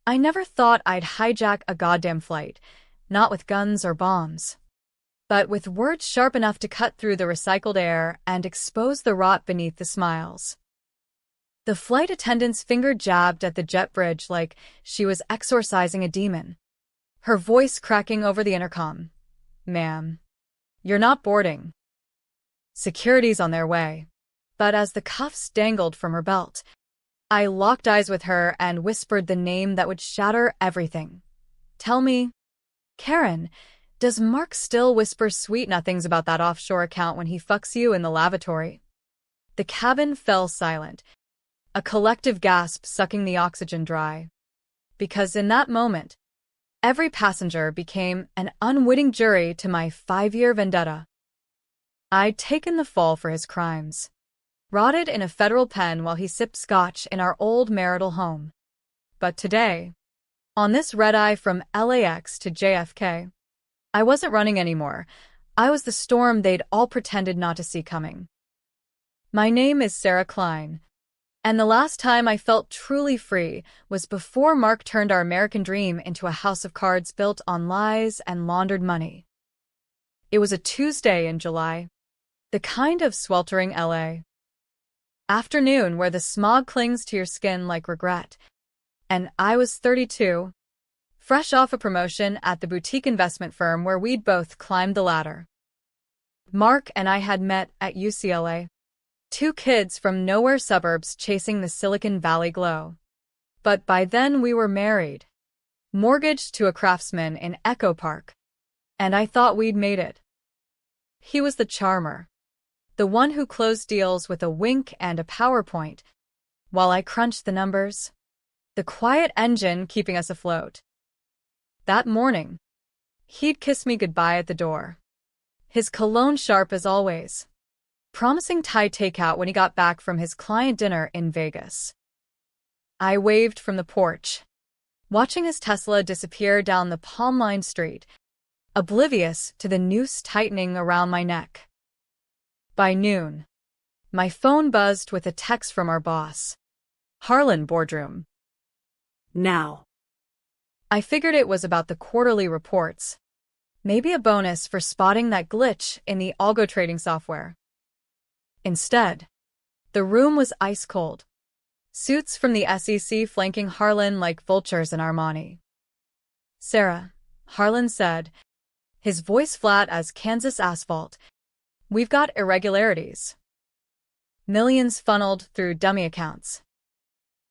I never thought I'd hijack a goddamn flight, not with guns or bombs, but with words sharp enough to cut through the recycled air and expose the rot beneath the smiles. The flight attendant's finger jabbed at the jet bridge like she was exorcising a demon, her voice cracking over the intercom. "Ma'am, you're not boarding. Security's on their way." But as the cuffs dangled from her belt, I locked eyes with her and whispered the name that would shatter everything. "Tell me, Karen, does Mark still whisper sweet nothings about that offshore account when he fucks you in the lavatory?" The cabin fell silent, a collective gasp sucking the oxygen dry. Because in that moment, every passenger became an unwitting jury to my 5-year vendetta. I'd taken the fall for his crimes, rotted in a federal pen while he sipped scotch in our old marital home. But today, on this red-eye from LAX to JFK, I wasn't running anymore. I was the storm they'd all pretended not to see coming. My name is Sarah Klein, and the last time I felt truly free was before Mark turned our American dream into a house of cards built on lies and laundered money. It was a Tuesday in July, the kind of sweltering LA afternoon where the smog clings to your skin like regret, and I was 32, fresh off a promotion at the boutique investment firm where we'd both climbed the ladder. Mark and I had met at UCLA, two kids from nowhere suburbs chasing the Silicon Valley glow. But by then we were married, mortgaged to a craftsman in Echo Park, and I thought we'd made it. He was the charmer, the one who closed deals with a wink and a PowerPoint, while I crunched the numbers, the quiet engine keeping us afloat. That morning, he'd kiss me goodbye at the door, his cologne sharp as always, promising Thai takeout when he got back from his client dinner in Vegas. I waved from the porch, watching his Tesla disappear down the palm-lined street, oblivious to the noose tightening around my neck. By noon, my phone buzzed with a text from our boss. "Harlan boardroom. Now." I figured it was about the quarterly reports, maybe a bonus for spotting that glitch in the algo trading software. Instead, the room was ice cold, suits from the SEC flanking Harlan like vultures in Armani. "Sarah," Harlan said, his voice flat as Kansas asphalt, "we've got irregularities. Millions funneled through dummy accounts.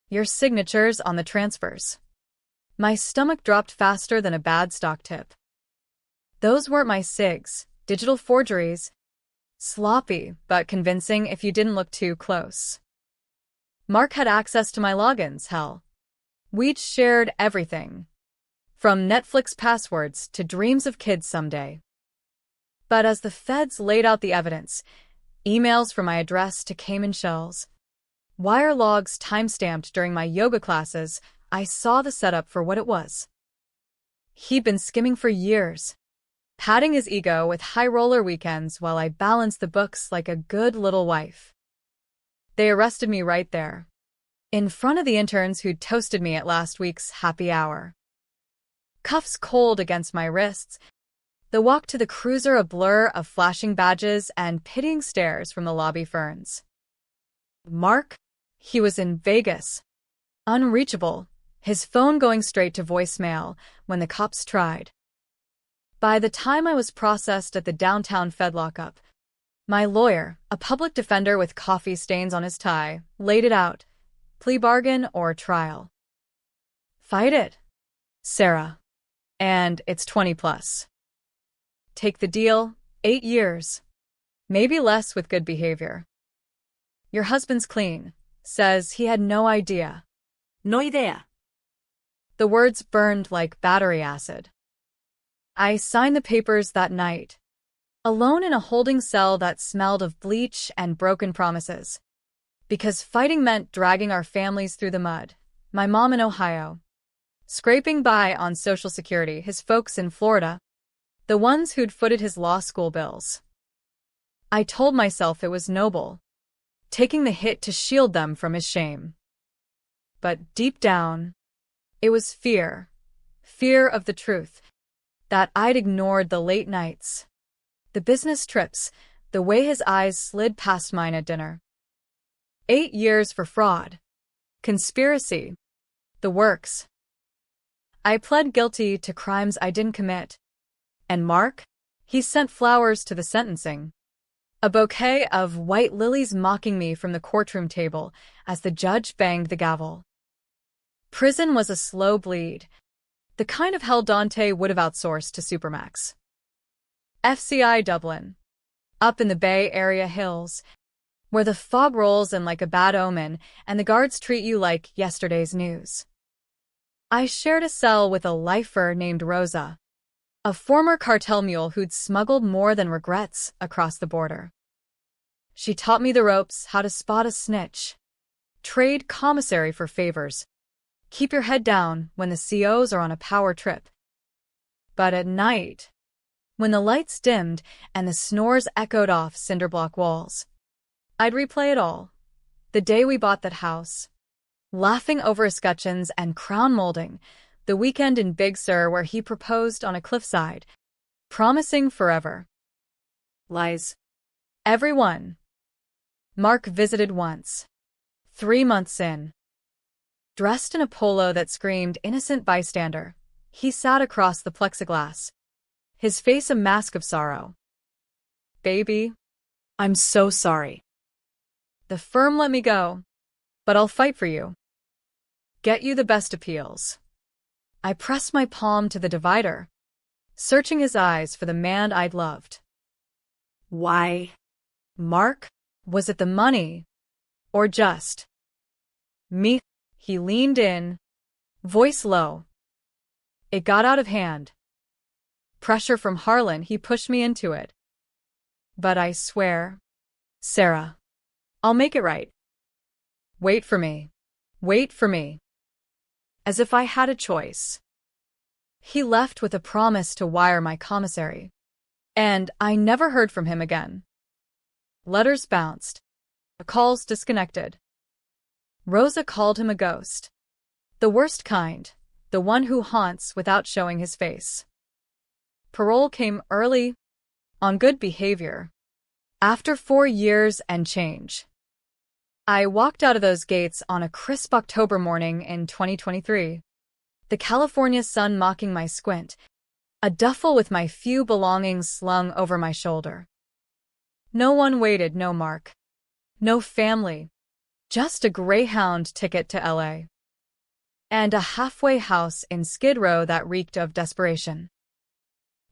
Your signatures on the transfers." My stomach dropped faster than a bad stock tip. Those weren't my SIGs, digital forgeries. Sloppy, but convincing if you didn't look too close. Mark had access to my logins, hell. We'd shared everything, from Netflix passwords to dreams of kids someday. But as the feds laid out the evidence, emails from my address to Cayman shells, wire logs timestamped during my yoga classes, I saw the setup for what it was. He'd been skimming for years, patting his ego with high-roller weekends while I balanced the books like a good little wife. They arrested me right there, in front of the interns who'd toasted me at last week's happy hour. Cuffs cold against my wrists, the walk to the cruiser a blur of flashing badges and pitying stares from the lobby ferns. Mark? He was in Vegas. Unreachable, his phone going straight to voicemail when the cops tried. By the time I was processed at the downtown Fed lockup, my lawyer, a public defender with coffee stains on his tie, laid it out: plea bargain or trial. Fight it, Sarah. And it's 20 plus. Take the deal, 8 years. Maybe less with good behavior. Your husband's clean. Says he had no idea. No idea. The words burned like battery acid. I signed the papers that night, alone in a holding cell that smelled of bleach and broken promises. Because fighting meant dragging our families through the mud. My mom in Ohio, scraping by on Social Security, his folks in Florida, the ones who'd footed his law school bills. I told myself it was noble, taking the hit to shield them from his shame. But deep down, It was fear. Fear of the truth. That I'd ignored the late nights, the business trips, the way his eyes slid past mine at dinner. 8 years for fraud. Conspiracy. The works. I pled guilty to crimes I didn't commit. And Mark? He sent flowers to the sentencing. A bouquet of white lilies mocking me from the courtroom table as the judge banged the gavel. Prison was a slow bleed, the kind of hell Dante would have outsourced to Supermax. FCI Dublin. Up in the Bay Area hills, where the fog rolls in like a bad omen and the guards treat you like yesterday's news. I shared a cell with a lifer named Rosa, a former cartel mule who'd smuggled more than regrets across the border. She taught me the ropes, how to spot a snitch, trade commissary for favors, keep your head down when the COs are on a power trip. But at night, when the lights dimmed and the snores echoed off cinderblock walls, I'd replay it all. The day we bought that house, laughing over escutcheons and crown molding, the weekend in Big Sur where he proposed on a cliffside, promising forever. Lies. Everyone. Mark visited once. 3 months in. Dressed in a polo that screamed innocent bystander, he sat across the plexiglass, his face a mask of sorrow. Baby, I'm so sorry. The firm let me go, but I'll fight for you. Get you the best appeals. I pressed my palm to the divider, searching his eyes for the man I'd loved. Why? Mark? Was it the money? Or just me? He leaned in, voice low. It got out of hand. Pressure from Harlan, he pushed me into it. But I swear, Sarah, I'll make it right. Wait for me. Wait for me. As if I had a choice. He left with a promise to wire my commissary. And I never heard from him again. Letters bounced. Calls disconnected. Rosa called him a ghost. The worst kind, the one who haunts without showing his face. Parole came early, on good behavior, after 4 years and change. I walked out of those gates on a crisp October morning in 2023. The California sun mocking my squint, a duffel with my few belongings slung over my shoulder. No one waited, no Mark. No family. Just a Greyhound ticket to LA. And a halfway house in Skid Row that reeked of desperation.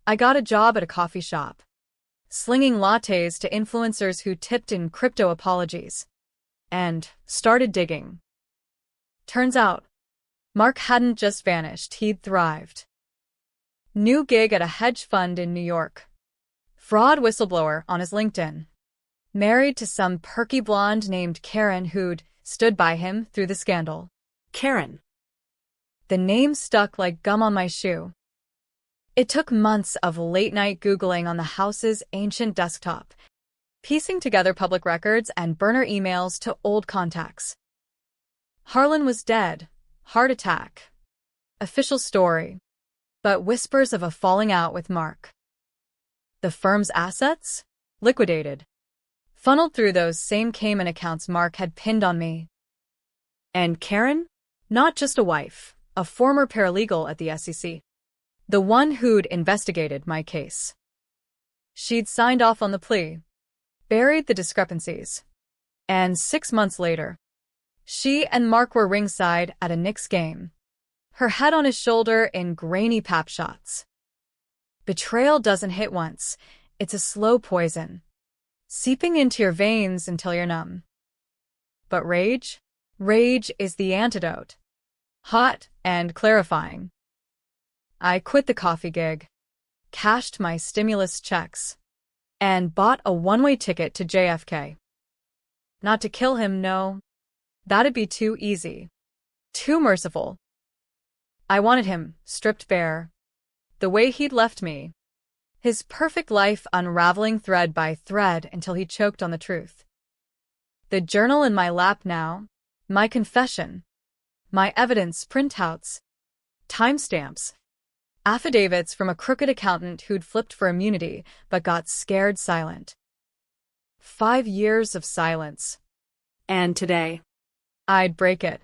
I got a job at a coffee shop, slinging lattes to influencers who tipped in crypto apologies, and started digging. Turns out, Mark hadn't just vanished, he'd thrived. New gig at a hedge fund in New York. Fraud whistleblower on his LinkedIn. Married to some perky blonde named Karen who'd stood by him through the scandal. Karen. The name stuck like gum on my shoe. It took months of late-night Googling on the house's ancient desktop, piecing together public records and burner emails to old contacts. Harlan was dead. Heart attack. Official story. But whispers of a falling out with Mark. The firm's assets? Liquidated. Funneled through those same Cayman accounts Mark had pinned on me. And Karen? Not just a wife, a former paralegal at the SEC. The one who'd investigated my case. She'd signed off on the plea, buried the discrepancies. And 6 months later, she and Mark were ringside at a Knicks game, her head on his shoulder in grainy pap shots. Betrayal doesn't hit once, it's a slow poison, seeping into your veins until you're numb. But rage? Rage is the antidote. Hot and clarifying. I quit the coffee gig, cashed my stimulus checks, and bought a one-way ticket to JFK. Not to kill him, no. That'd be too easy. Too merciful. I wanted him stripped bare. The way he'd left me. His perfect life unraveling thread by thread until he choked on the truth. The journal in my lap now. My confession. My evidence printouts. Timestamps. Affidavits from a crooked accountant who'd flipped for immunity but got scared silent. 5 years of silence. And today, I'd break it.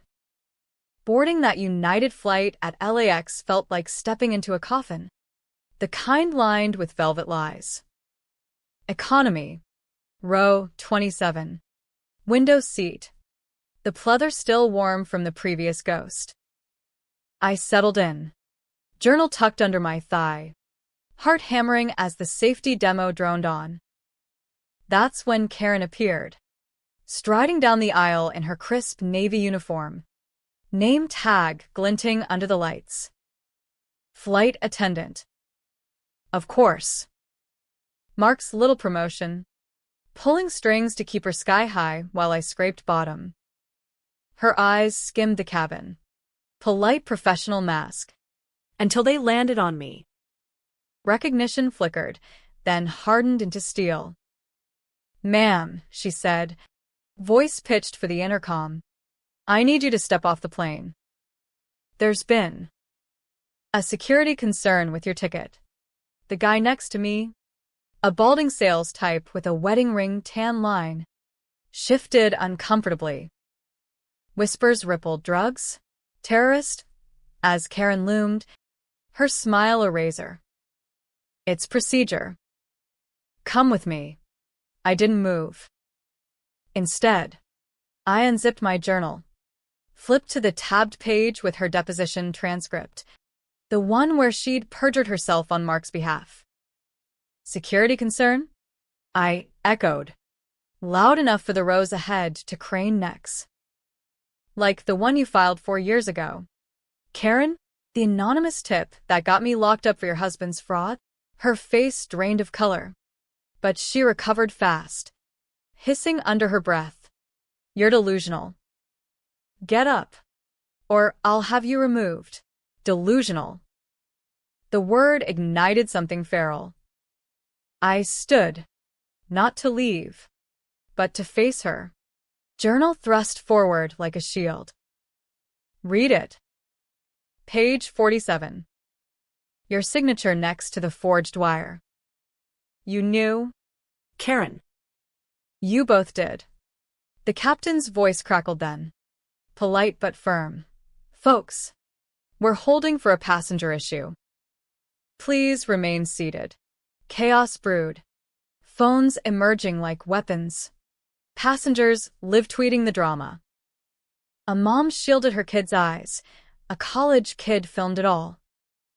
Boarding that United flight at LAX felt like stepping into a coffin. The kind lined with velvet lies. Economy. Row 27. Window seat. The pleather still warm from the previous ghost. I settled in. Journal tucked under my thigh. Heart hammering as the safety demo droned on. That's when Karen appeared. Striding down the aisle in her crisp navy uniform. Name tag glinting under the lights. Flight attendant. Of course. Mark's little promotion. Pulling strings to keep her sky high while I scraped bottom. Her eyes skimmed the cabin. Polite professional mask. until they landed on me. Recognition flickered, then hardened into steel. "Ma'am," she said, voice pitched for the intercom. "I need you to step off the plane. There's been a security concern with your ticket." The guy next to me, a balding sales type with a wedding ring tan line, shifted uncomfortably. Whispers rippled. Drugs? Terrorist? As Karen loomed, her smile a razor. "It's procedure. Come with me." I didn't move. Instead, I unzipped my journal, flipped to the tabbed page with her deposition transcript, the one where she'd perjured herself on Mark's behalf. "Security concern?" I echoed, loud enough for the rows ahead to crane necks. "Like the one you filed 4 years ago. Karen, the anonymous tip that got me locked up for your husband's fraud?" Her face drained of color, but she recovered fast, hissing under her breath, "You're delusional. Get up, or I'll have you removed." Delusional. The word ignited something feral. I stood, not to leave, but to face her. Journal thrust forward like a shield. "Read it." Page 47. Your signature next to the forged wire. "You knew?" "Karen." "You both did." The captain's voice crackled then, polite but firm. "Folks, we're holding for a passenger issue. Please remain seated." Chaos brewed. Phones emerging like weapons. Passengers live tweeting the drama. A mom shielded her kid's eyes. A college kid filmed it all,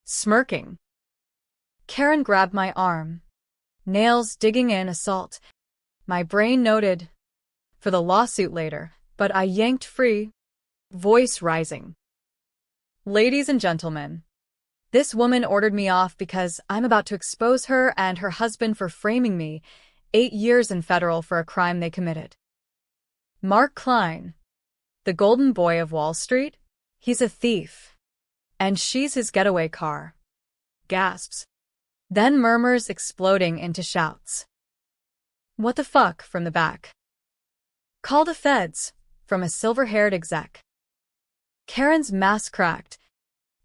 smirking. Karen grabbed my arm, nails digging in assault. My brain noted, for the lawsuit later, but I yanked free, voice rising. "Ladies and gentlemen, this woman ordered me off because I'm about to expose her and her husband for framing me 8 years in federal for a crime they committed. Mark Klein, the golden boy of Wall Street, he's a thief. And she's his getaway car." Gasps. Then murmurs exploding into shouts. "What the fuck?" from the back. "Call the feds," from a silver-haired exec. Karen's mask cracked,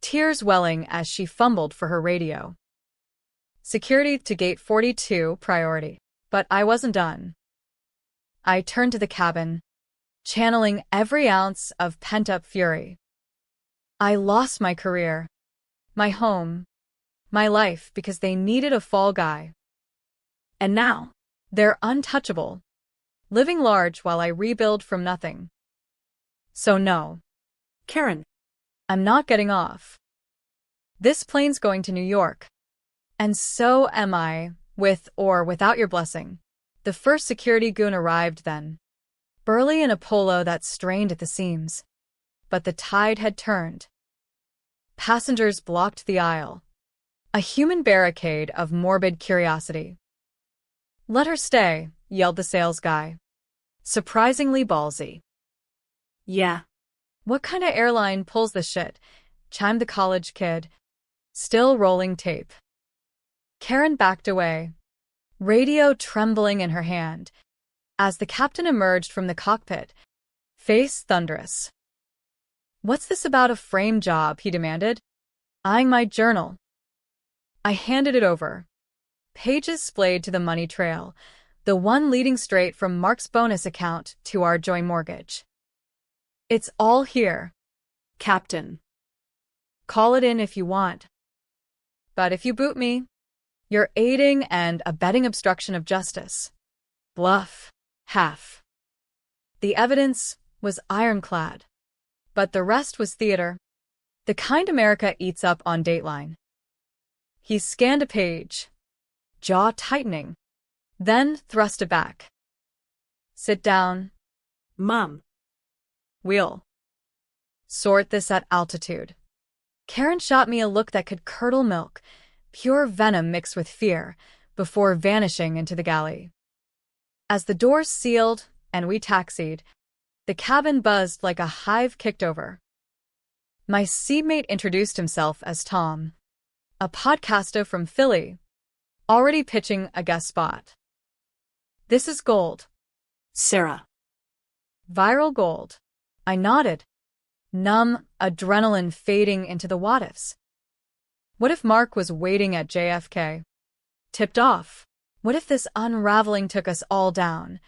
tears welling as she fumbled for her radio. "Security to gate 42, priority." But I wasn't done. I turned to the cabin, channeling every ounce of pent-up fury. I lost my career, my home, my life because they needed a fall guy. And now, they're untouchable, living large while I rebuild from nothing. So no, "Karen." I'm not getting off. This plane's going to New York. And so am I, with or without your blessing. The first security goon arrived then, burly in a polo that strained at the seams. But the tide had turned. Passengers blocked the aisle, a human barricade of morbid curiosity. "Let her stay," yelled the sales guy, surprisingly ballsy. "Yeah." "What kind of airline pulls this shit?" chimed the college kid, still rolling tape. Karen backed away, radio trembling in her hand, as the captain emerged from the cockpit, face thunderous. "What's this about a frame job?" he demanded. eyeing my journal. I handed it over. Pages splayed to the money trail, the one leading straight from Mark's bonus account to our joint mortgage. It's all here. Captain. Call it in if you want. But if you boot me, you're aiding and abetting obstruction of justice. Bluff. Half. The evidence was ironclad. But the rest was theater. The kind America eats up on Dateline. He scanned a page, jaw tightening, then thrust it back. Sit down. Mom. We'll sort this at altitude. Karen shot me a look that could curdle milk, pure venom mixed with fear, before vanishing into the galley. As the doors sealed and we taxied, the cabin buzzed like a hive kicked over. My seatmate introduced himself as Tom, a podcaster from Philly, already pitching a guest spot. This is gold. Sarah. Viral gold. I nodded, numb, adrenaline fading into the what-ifs. What if Mark was waiting at JFK? Tipped off. What if this unraveling took us all down?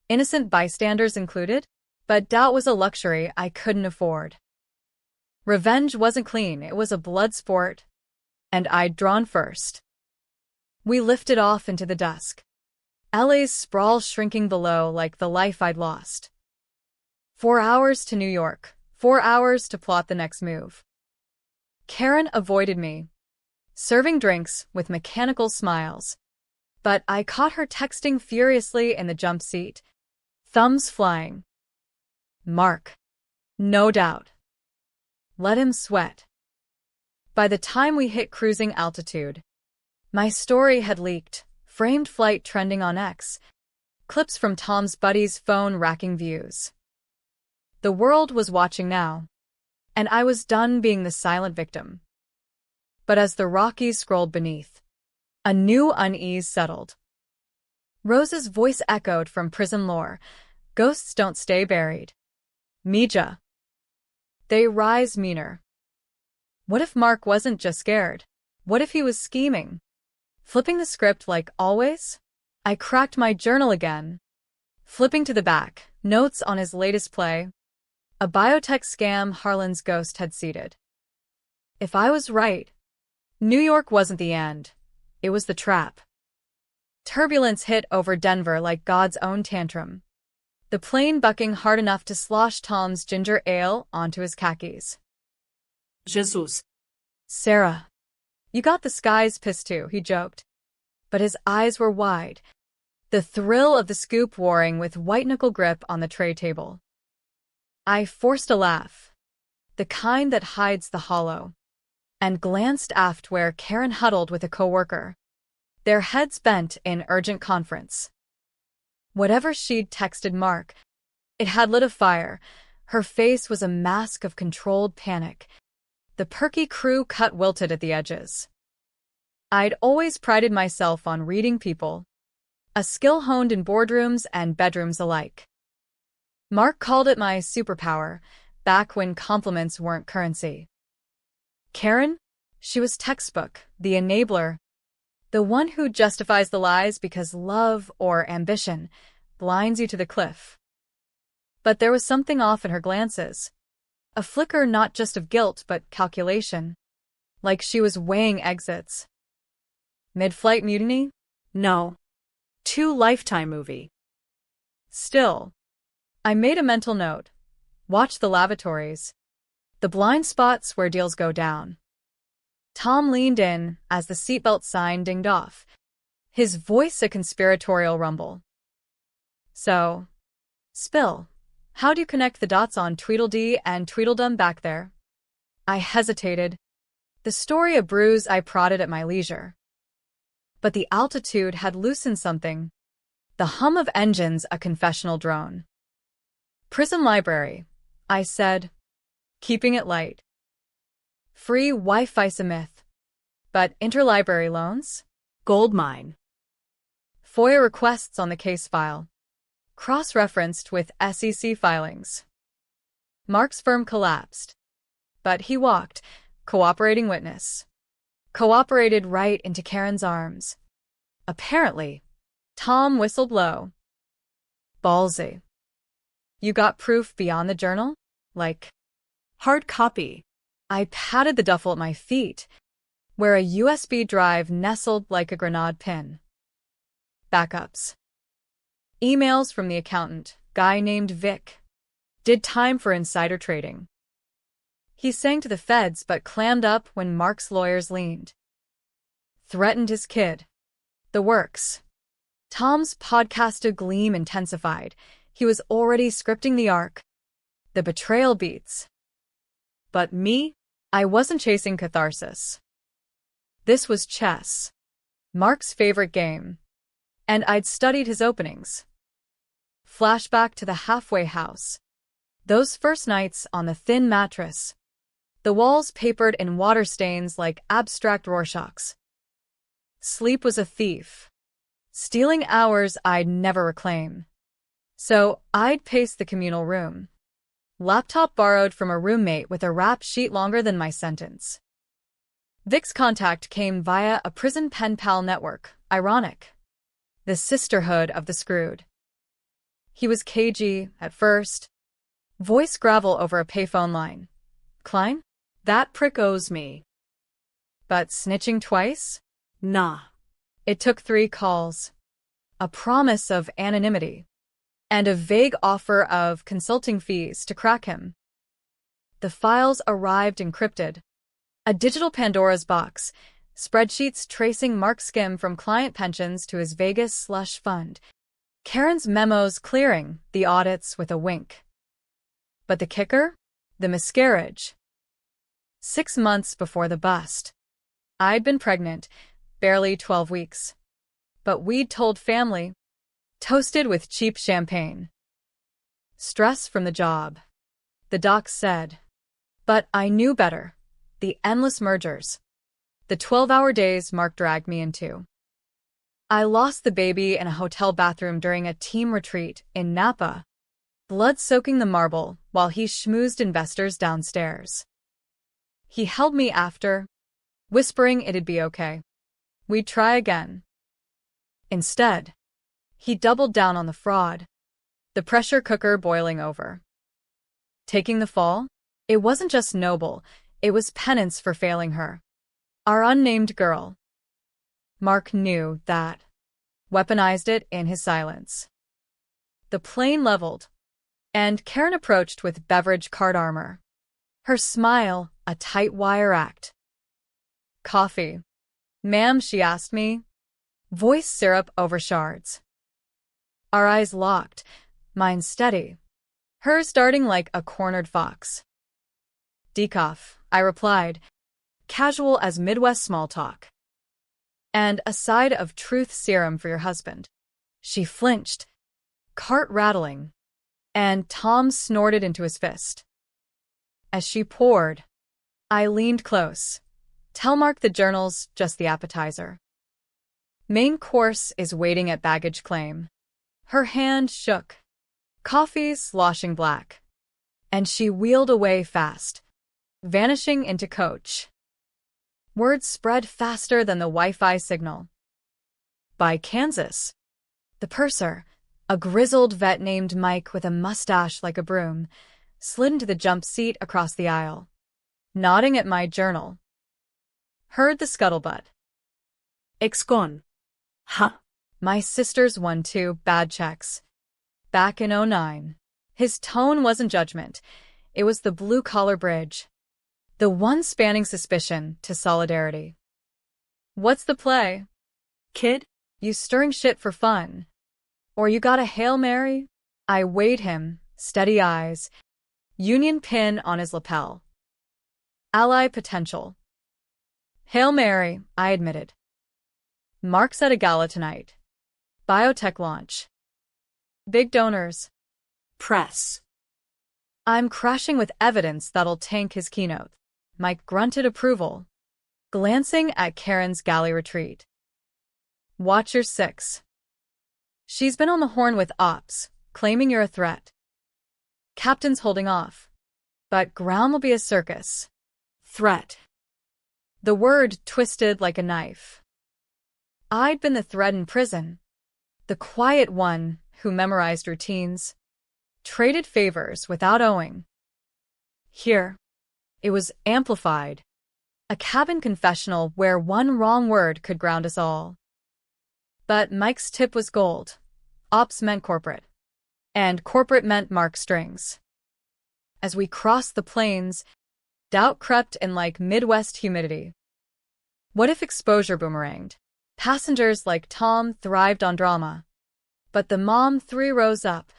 Innocent bystanders included? But doubt was a luxury I couldn't afford. Revenge wasn't clean, it was a blood sport, and I'd drawn first. We lifted off into the dusk. LA's sprawl shrinking below like the life I'd lost. 4 hours to New York, 4 hours to plot the next move. Karen avoided me, serving drinks with mechanical smiles. But I caught her texting furiously in the jump seat, thumbs flying. Mark. No doubt. Let him sweat. By the time we hit cruising altitude, my story had leaked, framed flight trending on X, clips from Tom's buddy's phone racking views. The world was watching now, and I was done being the silent victim. But as the Rockies scrolled beneath, a new unease settled. Rose's voice echoed from prison lore. Ghosts don't stay buried. Mija. They rise meaner. What if Mark wasn't just scared? What if he was scheming? Flipping the script like always? I cracked my journal again. Flipping to the back, notes on his latest play. A biotech scam Harlan's ghost had seeded. If I was right, New York wasn't the end. It was the trap. Turbulence hit over Denver like God's own tantrum. The plane bucking hard enough to slosh Tom's ginger ale onto his khakis. Jesus. Sarah. You got the skies pissed too, he joked. But his eyes were wide, the thrill of the scoop warring with white-knuckle grip on the tray table. I forced a laugh, the kind that hides the hollow, and glanced aft where Karen huddled with a coworker, their heads bent in urgent conference. Whatever she'd texted Mark, it had lit a fire. Her face was a mask of controlled panic. The perky crew cut wilted at the edges. I'd always prided myself on reading people, a skill honed in boardrooms and bedrooms alike. Mark called it my superpower, back when compliments weren't currency. Karen? She was textbook, the enabler, the one who justifies the lies because love or ambition blinds you to the cliff. But there was something off in her glances, a flicker not just of guilt but calculation, like she was weighing exits. Mid-flight mutiny? No. 2 Lifetime movie. Still, I made a mental note. Watch the lavatories, the blind spots where deals go down. Tom leaned in as the seatbelt sign dinged off, his voice a conspiratorial rumble. So, Spill, how do you connect the dots on Tweedledee and Tweedledum back there? I hesitated, the story a bruise I prodded at my leisure. But the altitude had loosened something, the hum of engines a confessional drone. Prison library, I said, keeping it light. Free Wi-Fi's a myth. But interlibrary loans? Gold mine. FOIA requests on the case file. Cross-referenced with SEC filings. Mark's firm collapsed. But he walked, Cooperating witness. Cooperated right into Karen's arms. Apparently, Tom whistled low. Ballsy. You got proof beyond the journal? Like, Hard copy. I patted the duffel at my feet, where a USB drive nestled like a grenade pin. Backups. Emails from the accountant, guy named Vic. Did time for insider trading. He sang to the feds but clammed up when Mark's lawyers leaned. Threatened his kid. The works. Tom's podcasted gleam intensified. He was already scripting the arc. The betrayal beats. But me? I wasn't chasing catharsis. This was chess. Mark's favorite game. And I'd studied his openings. Flashback to the halfway house. Those first nights on the thin mattress. The walls papered in water stains like abstract Rorschachs. Sleep was a thief, stealing hours I'd never reclaim. So I'd pace the communal room. Laptop borrowed from a roommate with a rap sheet longer than my sentence. Vic's contact came via a prison pen pal network. Ironic. The sisterhood of the screwed. He was cagey at first. Voice gravel over a payphone line. Klein? That prick owes me. But snitching twice? Nah. It took 3 calls. A promise of anonymity. And a vague offer of consulting fees to crack him. The files arrived encrypted. A digital Pandora's box. Spreadsheets tracing Mark's skim from client pensions to his Vegas slush fund. Karen's memos clearing the audits with a wink. But the kicker? The miscarriage. 6 months before the bust. I'd been pregnant, barely 12 weeks. But we'd told family. Toasted with cheap champagne. Stress from the job. The doc said. But I knew better. The endless mergers. The 12-hour days Mark dragged me into. I lost the baby in a hotel bathroom during a team retreat in Napa. Blood soaking the marble while he schmoozed investors downstairs. He held me after, whispering it'd be okay. We'd try again. Instead, he doubled down on the fraud, the pressure cooker boiling over. Taking the fall? It wasn't just noble, it was penance for failing her. Our unnamed girl. Mark knew that. Weaponized it in his silence. The plane leveled, and Karen approached with beverage card armor. Her smile, a tight wire act. Coffee. Ma'am, she asked me. Voice syrup over shards. Our eyes locked, mine steady. Hers darting like a cornered fox. Decaf, I replied, casual as Midwest small talk. And a side of truth serum for your husband. She flinched, cart rattling, and Tom snorted into his fist. As she poured, I leaned close. Tell Mark the journal's just the appetizer. Main course is waiting at baggage claim. Her hand shook. Coffee sloshing black. And she wheeled away fast, vanishing into coach. Word spread faster than the Wi-Fi signal. By Kansas. The purser, a grizzled vet named Mike with a mustache like a broom, slid into the jump seat across the aisle, nodding at my journal. Heard the scuttlebutt. Ex-con. Huh. My sister's won 2 bad checks. Back in '09. His tone wasn't judgment. It was the blue-collar bridge. The one spanning suspicion to solidarity. What's the play? Kid? You stirring shit for fun? Or you got a Hail Mary? I weighed him, steady eyes. Union pin on his lapel. Ally potential. Hail Mary, I admitted. Mark's at a gala tonight. Biotech launch. Big donors. Press. I'm crashing with evidence that'll tank his keynote. Mike grunted approval, glancing at Karen's galley retreat. Watch your 6. She's been on the horn with ops, claiming you're a threat. Captain's holding off. But ground will be a circus. Threat. The word twisted like a knife. I'd been the thread in prison, the quiet one who memorized routines, traded favors without owing. Here, it was amplified, a cabin confessional where one wrong word could ground us all. But Mike's tip was gold. Ops meant corporate, and corporate meant Mark strings. As we crossed the plains, doubt crept in like Midwest humidity. What if exposure boomeranged? Passengers like Tom thrived on drama. But the mom 3 rows up,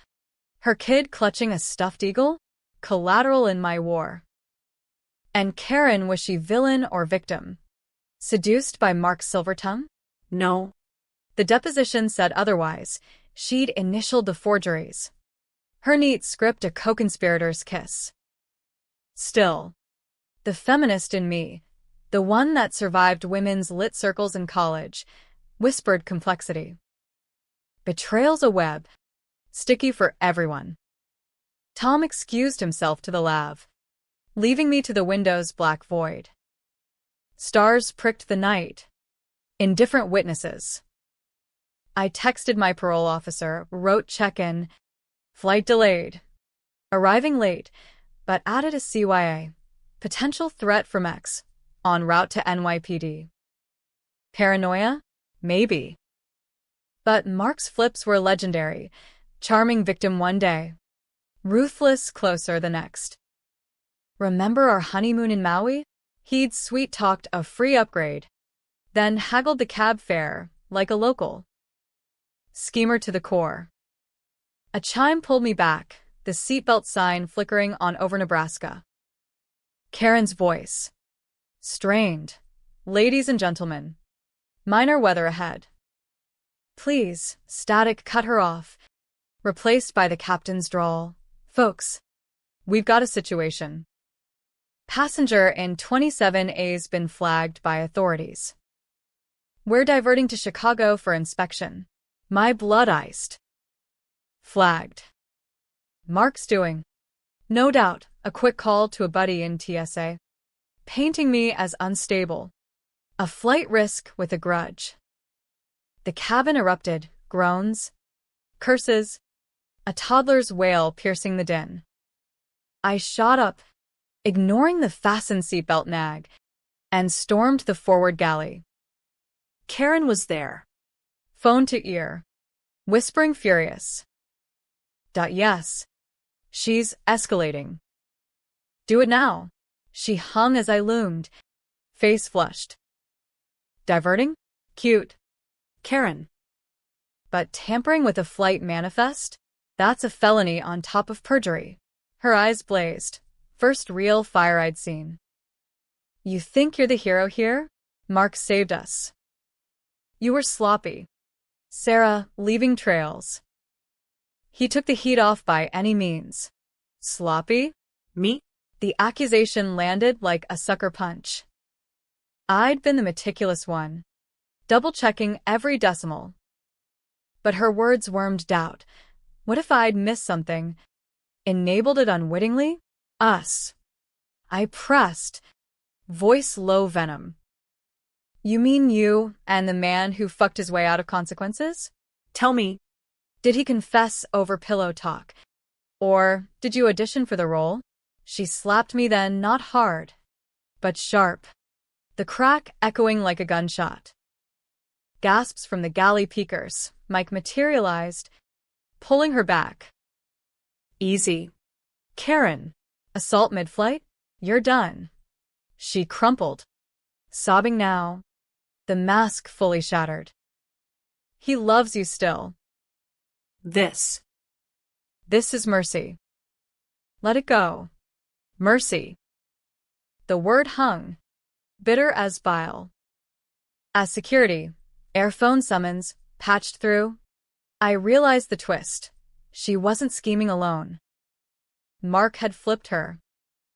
her kid clutching a stuffed eagle, collateral in my war. And Karen, was she villain or victim? Seduced by Mark's silver tongue? No. The deposition said otherwise. She'd initialed the forgeries. Her neat script a co-conspirator's kiss. Still, the feminist in me, the one that survived women's lit circles in college, whispered complexity. Betrayal's a web, sticky for everyone. Tom excused himself to the lav, leaving me to the window's black void. Stars pricked the night. Indifferent witnesses. I texted my parole officer, wrote check-in, flight delayed, arriving late, but added a CYA, potential threat from X, en route to NYPD. Paranoia? Maybe. But Mark's flips were legendary, charming victim one day, ruthless closer the next. Remember our honeymoon in Maui? He'd sweet-talked a free upgrade, then haggled the cab fare like a local. Schemer to the core. A chime pulled me back, the seatbelt sign flickering on over Nebraska. Karen's voice. Strained. Ladies and gentlemen. Minor weather ahead. Please, static cut her off, replaced by the captain's drawl. Folks, we've got a situation. Passenger in 27A's been flagged by authorities. We're diverting to Chicago for inspection. My blood iced. Flagged. Mark's doing, no doubt, a quick call to a buddy in TSA, painting me as unstable. A flight risk with a grudge. The cabin erupted, groans, curses, a toddler's wail piercing the din. I shot up, ignoring the fasten seatbelt nag, and stormed the forward galley. Karen was there. Phone to ear, whispering furious. Yes. She's escalating. Do it now. She hung as I loomed, face flushed. Diverting? Cute. Karen. But tampering with a flight manifest? That's a felony on top of perjury. Her eyes blazed. First real fire I'd seen. You think you're the hero here? Mark saved us. You were sloppy. Sarah, leaving trails. He took the heat off by any means. Sloppy? Me? The accusation landed like a sucker punch. I'd been the meticulous one, double-checking every decimal. But her words wormed doubt. What if I'd missed something? Enabled it unwittingly? Us. I pressed, voice low venom. You mean you and the man who fucked his way out of consequences? Tell me. Did he confess over pillow talk? Or did you audition for the role? She slapped me then, not hard, but sharp. The crack echoing like a gunshot. Gasps from the galley peekers. Mike materialized, pulling her back. Easy. Karen. Assault mid-flight? You're done. She crumpled, sobbing now, the mask fully shattered. He loves you still. This is mercy. Let it go. Mercy. The word hung, bitter as bile. As security, airphone summons, patched through, I realized the twist. She wasn't scheming alone. Mark had flipped her,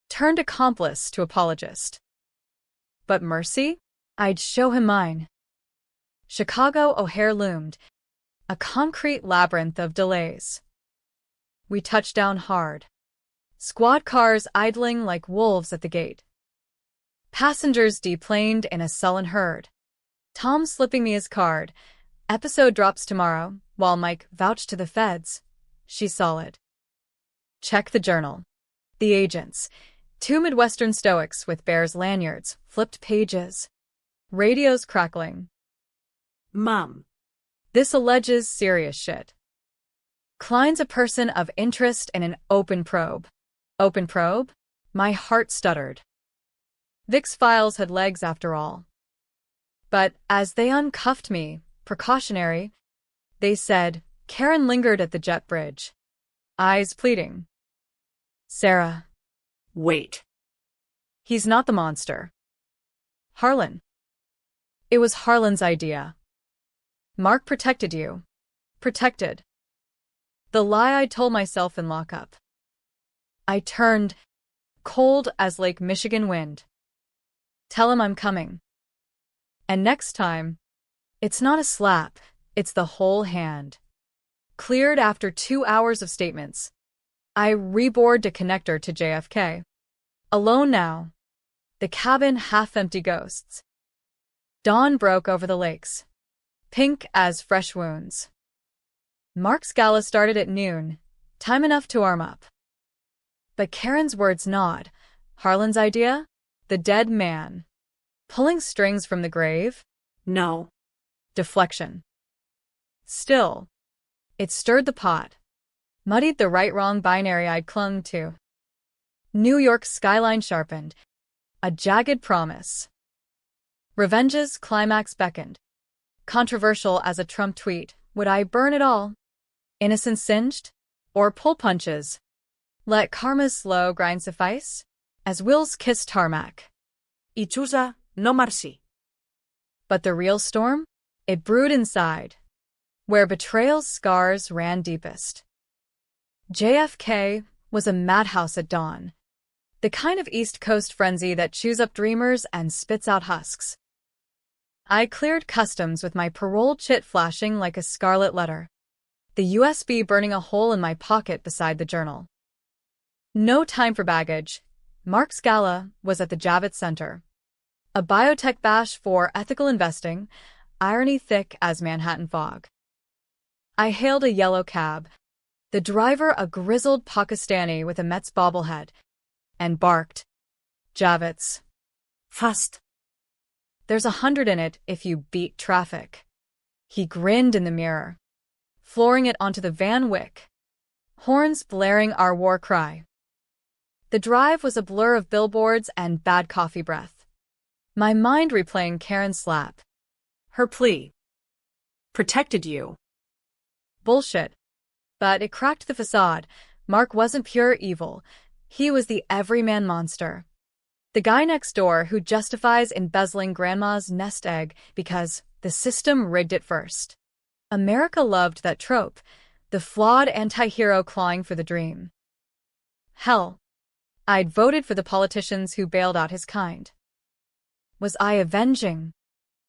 turned accomplice to apologist. But mercy? I'd show him mine. Chicago O'Hare loomed, a concrete labyrinth of delays. We touched down hard. Squad cars idling like wolves at the gate. Passengers deplaned in a sullen herd. Tom slipping me his card. Episode drops tomorrow, while Mike vouched to the feds. She's solid. Check the journal. The agents. 2 Midwestern stoics with bears lanyards, flipped pages. Radios crackling. Mom. This alleges serious shit. Klein's a person of interest in an open probe. Open probe? My heart stuttered. Vic's files had legs after all. But as they uncuffed me, precautionary, they said, Karen lingered at the jet bridge. Eyes pleading. Sarah. Wait. He's not the monster. Harlan. It was Harlan's idea. Mark protected you. Protected. The lie I told myself in lockup. I turned, cold as Lake Michigan wind. Tell him I'm coming. And next time, it's not a slap, it's the whole hand. Cleared after 2 hours of statements. I rebored the connector to JFK. Alone now. The cabin half-empty ghosts. Dawn broke over the lakes. Pink as fresh wounds. Mark's gala started at noon, time enough to arm up. But Karen's words nod. Harlan's idea? The dead man. Pulling strings from the grave? No. Deflection. Still, it stirred the pot. Muddied the right-wrong binary I'd clung to. New York's skyline sharpened. A jagged promise. Revenge's climax beckoned. Controversial as a Trump tweet, would I burn it all? Innocence singed? Or pull punches? Let karma's slow grind suffice? As wills kiss tarmac. Ichusa, no mercy. But the real storm? It brewed inside. Where betrayal's scars ran deepest. JFK was a madhouse at dawn. The kind of East Coast frenzy that chews up dreamers and spits out husks. I cleared customs with my parole chit flashing like a scarlet letter. The USB burning a hole in my pocket beside the journal. No time for baggage. Mark's gala was at the Javits Center. A biotech bash for ethical investing, irony thick as Manhattan fog. I hailed a yellow cab. The driver a grizzled Pakistani with a Mets bobblehead. And barked. Javits. Fast. There's 100 in it if you beat traffic. He grinned in the mirror, flooring it onto the van wick. Horns blaring our war cry. The drive was a blur of billboards and bad coffee breath. My mind replaying Karen's slap. Her plea. Protected you. Bullshit. But it cracked the facade. Mark wasn't pure evil. He was the everyman monster. The guy next door who justifies embezzling grandma's nest egg because the system rigged it first. America loved that trope, the flawed anti-hero clawing for the dream. Hell, I'd voted for the politicians who bailed out his kind. Was I avenging?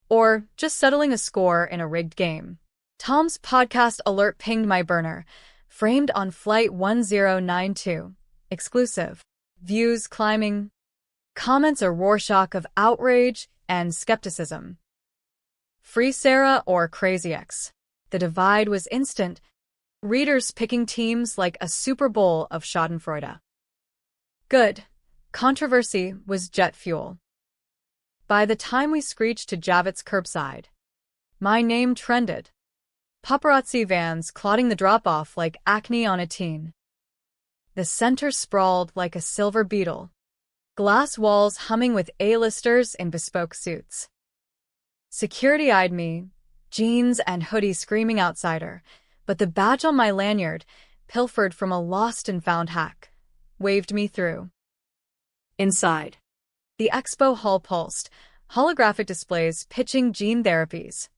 Or just settling a score in a rigged game? Tom's podcast alert pinged my burner, framed on Flight 1092. Exclusive. Views climbing. Comments a Rorschach of outrage and skepticism. Free Sarah or Crazy X. The divide was instant. Readers picking teams like a Super Bowl of schadenfreude. Good. Controversy was jet fuel. By the time we screeched to Javits' curbside, my name trended. Paparazzi vans clotting the drop-off like acne on a teen. The center sprawled like a silver beetle. Glass walls humming with A-listers in bespoke suits. Security eyed me, jeans and hoodie screaming outsider, but the badge on my lanyard, pilfered from a lost and found hack, waved me through. Inside. The expo hall pulsed, holographic displays pitching gene therapies.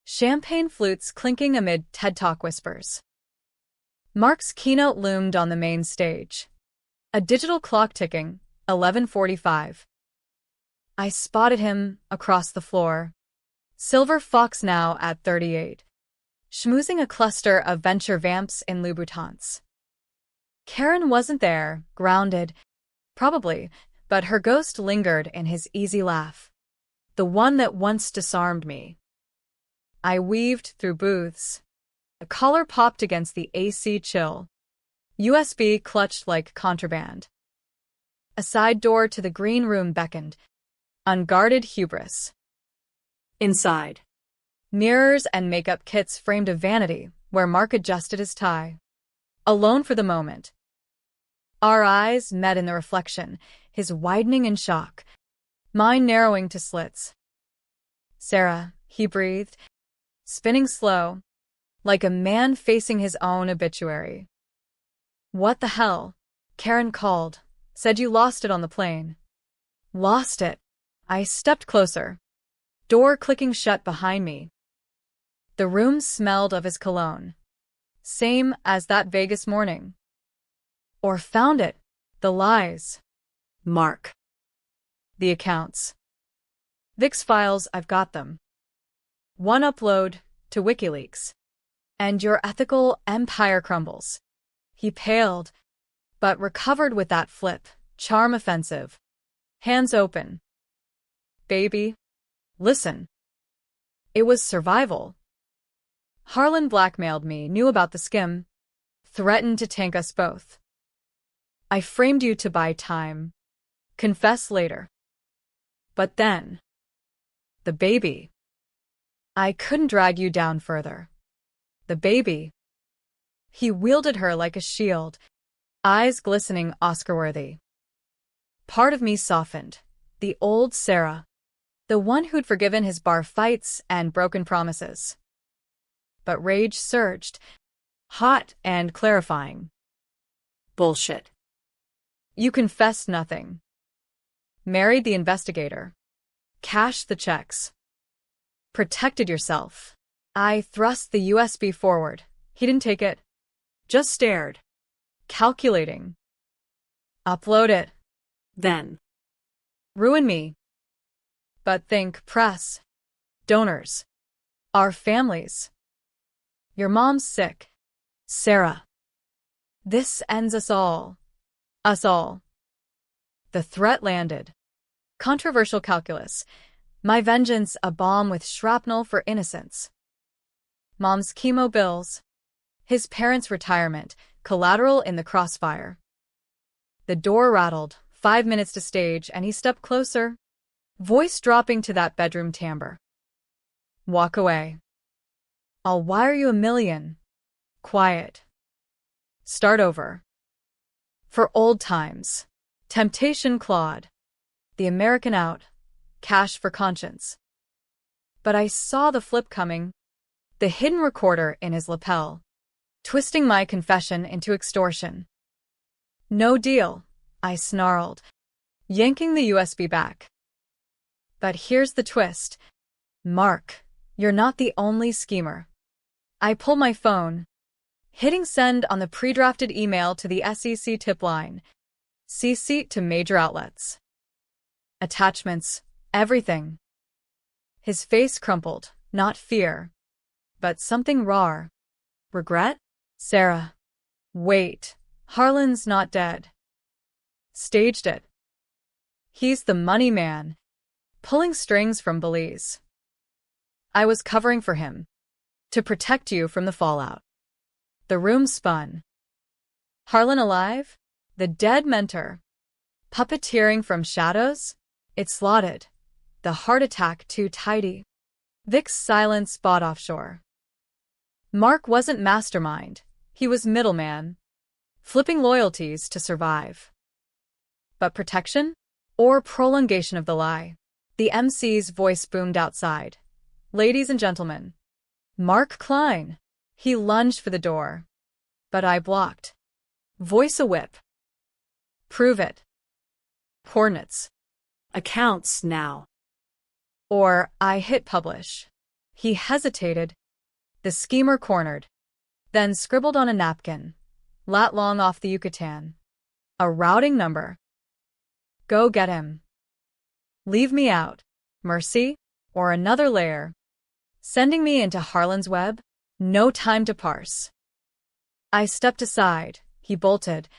Champagne flutes clinking amid TED Talk whispers. Mark's keynote loomed on the main stage. A digital clock ticking, 11:45. I spotted him across the floor. Silver Fox now at 38. Schmoozing a cluster of venture vamps in Louboutins. Karen wasn't there, grounded, probably, but her ghost lingered in his easy laugh. The one that once disarmed me. I weaved through booths. A collar popped against the AC chill. USB clutched like contraband. A side door to the green room beckoned. Unguarded hubris. Inside. Mirrors and makeup kits framed a vanity where Mark adjusted his tie. Alone for the moment. Our eyes met in the reflection, his widening in shock, mine narrowing to slits. "Sarah," he breathed, spinning slow, like a man facing his own obituary. "What the hell?" Karen called. "Said you lost it on the plane." "Lost it." I stepped closer. Door clicking shut behind me. The room smelled of his cologne. Same as that Vegas morning. Or found it. The lies. Mark. The accounts. VIX files, I've got them. One upload to WikiLeaks. And your ethical empire crumbles. He paled, but recovered with that flip, charm offensive. Hands open. "Baby, listen." It was survival. Harlan blackmailed me, knew about the skim, threatened to tank us both. I framed you to buy time. Confess later. But then, the baby. I couldn't drag you down further. The baby. He wielded her like a shield, eyes glistening Oscar-worthy. Part of me softened. The old Sarah. The one who'd forgiven his bar fights and broken promises. But rage surged, hot and clarifying. Bullshit. You confessed nothing. Married the investigator. Cashed the checks. Protected yourself. I thrust the USB forward. He didn't take it. Just stared. Calculating. Upload it. Then. Ruin me. But think press. Donors. Our families. Your mom's sick. Sarah. This ends us all. Us all. The threat landed. Controversial calculus. My vengeance a bomb with shrapnel for innocence. Mom's chemo bills. His parents' retirement, collateral in the crossfire. The door rattled, 5 minutes to stage, and he stepped closer, voice dropping to that bedroom timbre. "Walk away. I'll wire you $1 million. Quiet. Start over. For old times. Temptation clawed. The American out. Cash for conscience." But I saw the flip coming. The hidden recorder in his lapel. Twisting my confession into extortion. "No deal," I snarled, yanking the USB back. But here's the twist. "Mark, you're not the only schemer." I pull my phone, hitting send on the pre-drafted email to the SEC tip line. CC to major outlets. Attachments, everything. His face crumpled, not fear, but something raw. Regret? "Sarah. Wait. Harlan's not dead. Staged it. He's the money man, pulling strings from Belize. I was covering for him, to protect you from the fallout." The room spun. Harlan alive? The dead mentor. Puppeteering from shadows? It slotted. The heart attack too tidy. Vic's silence spot offshore. Mark wasn't mastermind. He was middleman. Flipping loyalties to survive. But protection? Or prolongation of the lie? The MC's voice boomed outside. "Ladies and gentlemen. Mark Klein." He lunged for the door. But I blocked. Voice a whip. "Prove it. Coordinates. Accounts now." Or I hit publish. He hesitated. The schemer cornered. Then scribbled on a napkin. Lat long off the Yucatan. A routing number. "Go get him. Leave me out. Mercy? Or another layer. Sending me into Harlan's web? No time to parse." I stepped aside. He bolted.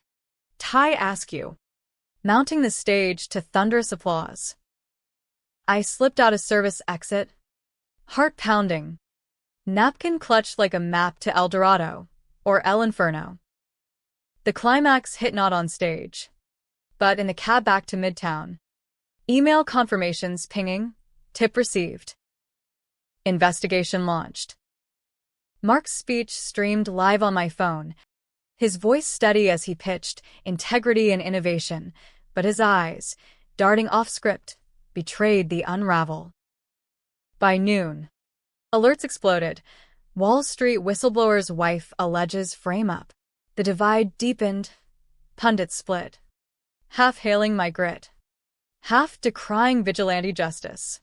"Ty ask you. mounting the stage to thunderous applause. I slipped out a service exit, heart pounding, napkin clutched like a map to El Dorado, or El Inferno. The climax hit not on stage, but in the cab back to Midtown. Email confirmations pinging, tip received. Investigation launched. Mark's speech streamed live on my phone, his voice steady as he pitched integrity and innovation, but his eyes, darting off script, betrayed the unravel. By noon, alerts exploded. Wall Street whistleblower's wife alleges frame-up. The divide deepened, pundits split, half hailing my grit, half decrying vigilante justice.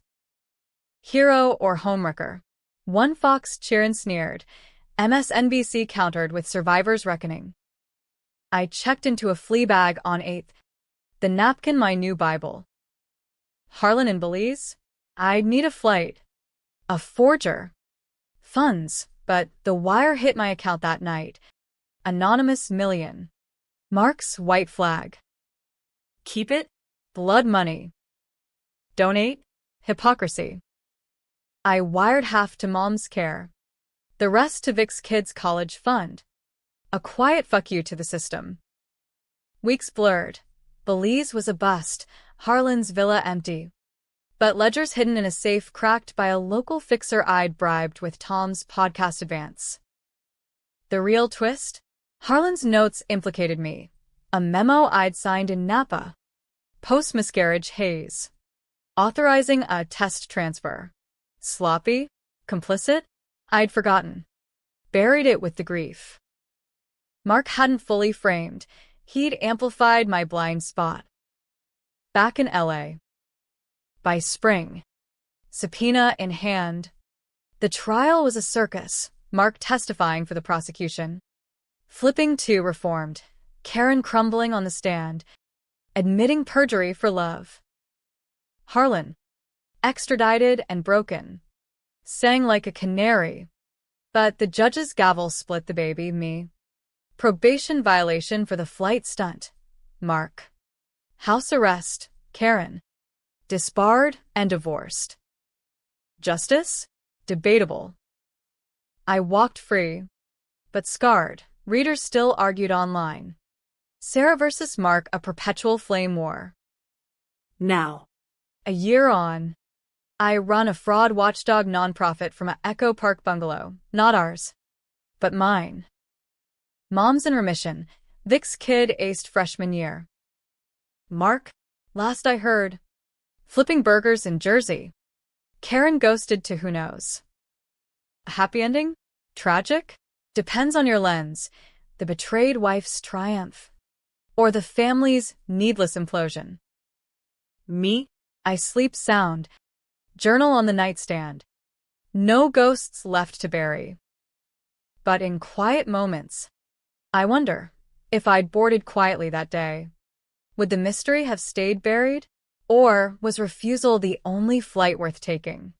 Hero or homewrecker? One Fox cheer and sneered, MSNBC countered with survivor's reckoning. I checked into a flea bag on 8th, the napkin my new Bible. Harlan in Belize? I'd need a flight. A forger. Funds, but the wire hit my account that night. Anonymous million. Mark's white flag. Keep it? Blood money. Donate? Hypocrisy. I wired half to Mom's care, the rest to Vic's kids' college fund. A quiet fuck you to the system. Weeks blurred. Belize was a bust, Harlan's villa empty. But ledgers hidden in a safe cracked by a local fixer I'd bribed with Tom's podcast advance. The real twist? Harlan's notes implicated me. A memo I'd signed in Napa. Post-miscarriage haze. Authorizing a test transfer. Sloppy? Complicit? I'd forgotten. Buried it with the grief. Mark hadn't fully framed. He'd amplified my blind spot. Back in LA. By spring. Subpoena in hand. The trial was a circus, Mark testifying for the prosecution. Flipping to reformed. Karen crumbling on the stand. Admitting perjury for love. Harlan. Extradited and broken. Sang like a canary. But the judge's gavel split the baby, me. Probation violation for the flight stunt. Mark. House arrest. Karen. Disbarred and divorced. Justice? Debatable. I walked free, but scarred. Readers still argued online. Sarah versus Mark, a perpetual flame war. Now. A year on, I run a fraud watchdog nonprofit from an Echo Park bungalow, not ours, but mine. Mom's in remission, Vic's kid aced freshman year. Mark, last I heard, flipping burgers in Jersey. Karen ghosted to who knows. A happy ending? Tragic? Depends on your lens. The betrayed wife's triumph. Or the family's needless implosion. Me? I sleep sound. Journal on the nightstand. No ghosts left to bury. But in quiet moments, I wonder if I'd boarded quietly that day. Would the mystery have stayed buried? Or was refusal the only flight worth taking?